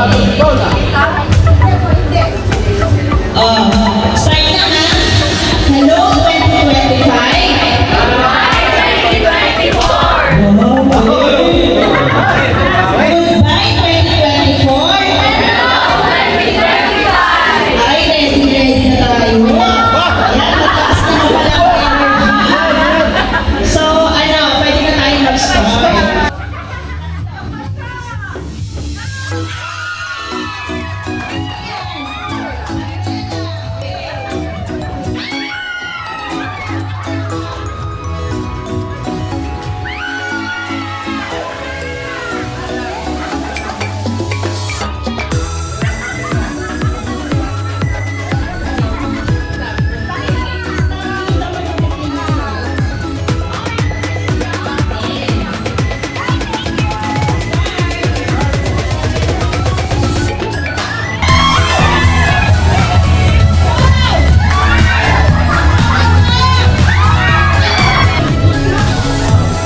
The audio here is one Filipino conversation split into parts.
Start na ha. Hello 2025. Goodbye 2024. Ay, ready na tayo. Ayan, mataas na pala ang energy. So, pwede na tayo mag-start.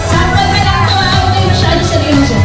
Sample na lang to ha, huwag kayo masyado seryoso.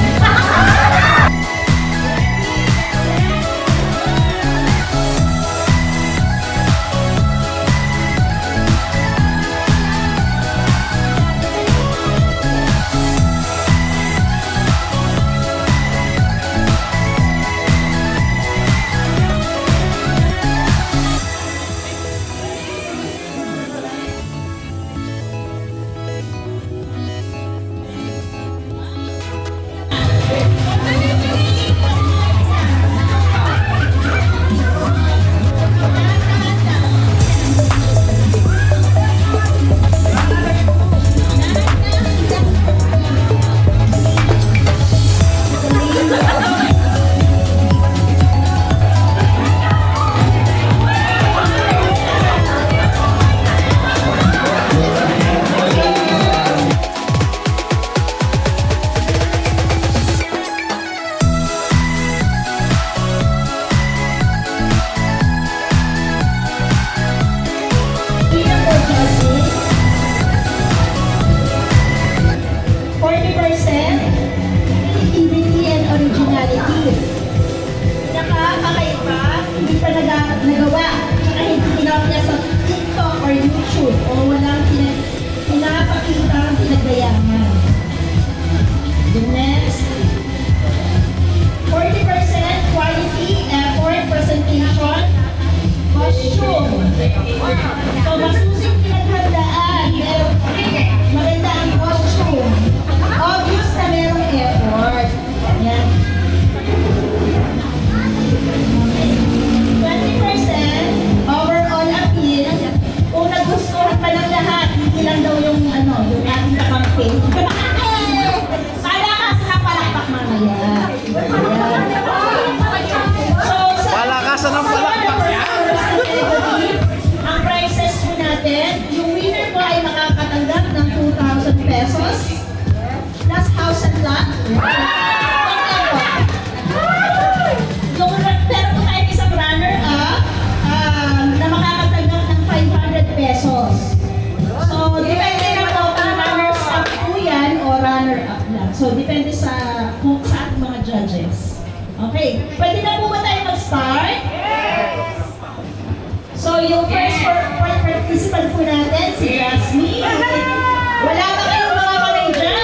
Here for judges, 40% creativity and originality. Nakakakaiba, hindi pa nagawa, tsaka hindi tinapya sa TikTok or YouTube o walang pinapakita ang pinagdayaman. The next, 40% quality, effort, presentation, costume. So, masusing pinaghandaan, maganda ang costume. Obvious na merong effort. Yan. 20% overall appeal. Kung nagustuhan pa ng lahat, hindi lang daw yung ating campaign. Palakas na palakpak mamaya. Ayan. So, sa Palakasan ng palakpak yan. ang prizes po natin, yung winner po ay makakatanggap ng 2,000 pesos plus house and lot. Pero kung tayo isang runner-up na makakatanggap ng 500 pesos. So, depende na po kung runners-up po yan o runner-up lang. So, depende sa ating mga judges. Okay, pwede na po ba tayo mag-start? So, yung first participant po natin, si Jasmine. Wala ba kayong mga kamay dyan?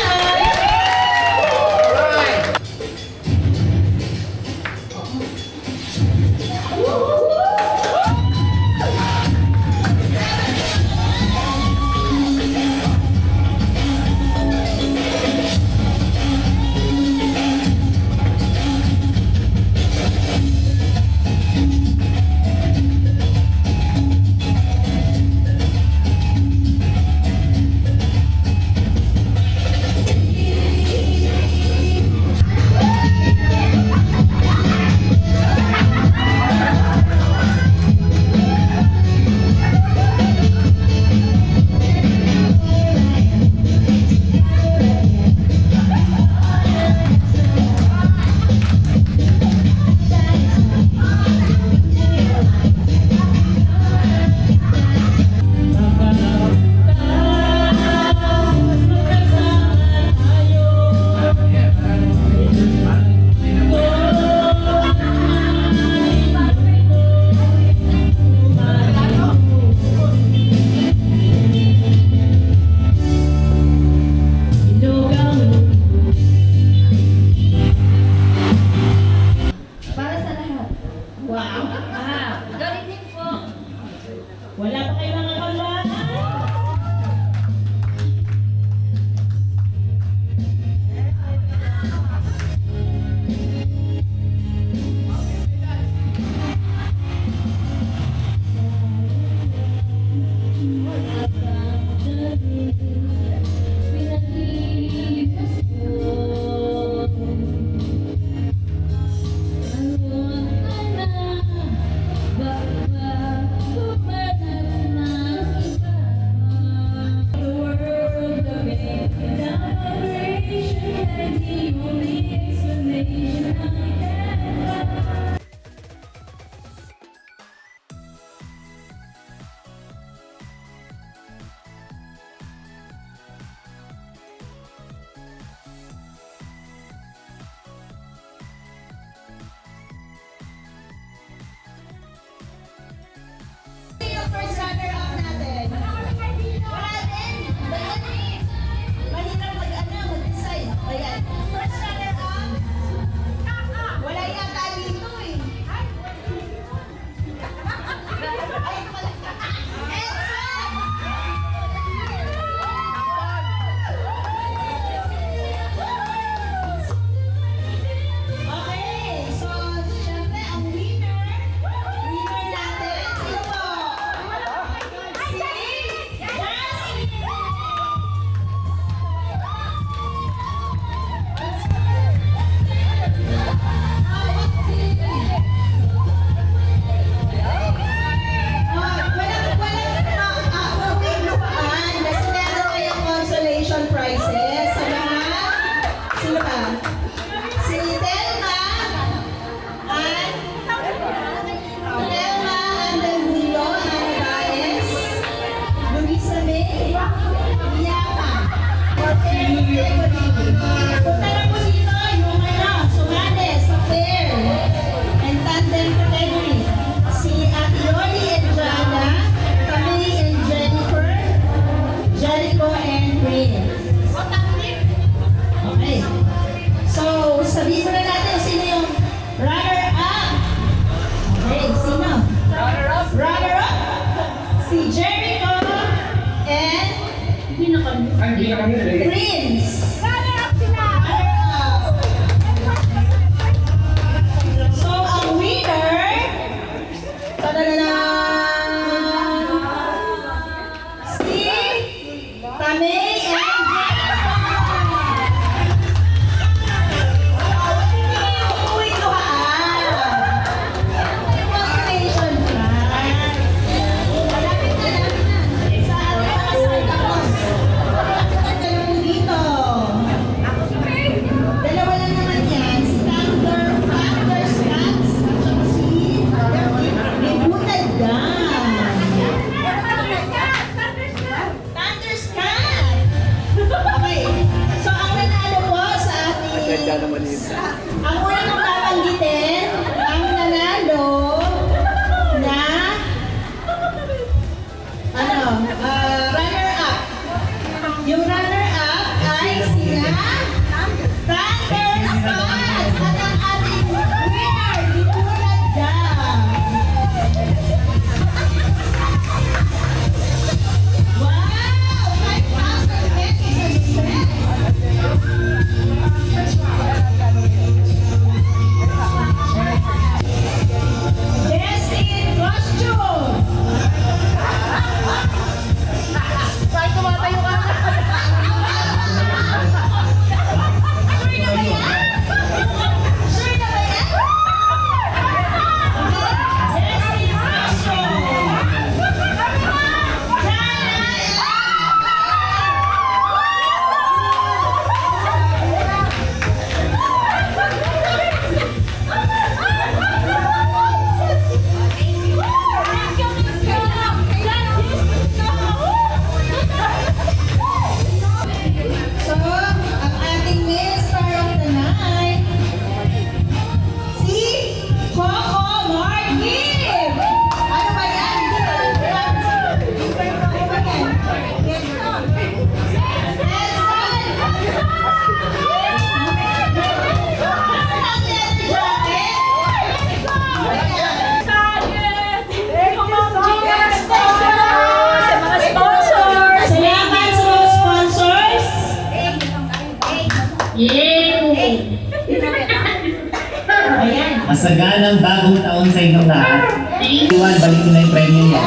Ayan. Masaganang bagong taon sa inyong lahat. Iwan, balik mo na yung premyo niya.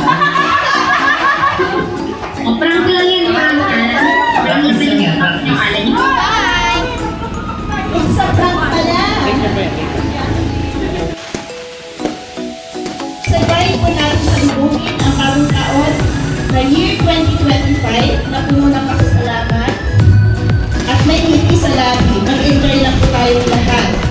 O, prank lang yan, prank ah. Practice lang yan, practice. It's a prank pala. Sa guide po natin sa lubungin ang bagong taon na year 2025 na puno ng pasasalamat at may ngiti sa labi. Mag-enjoy lang po tayong lahat.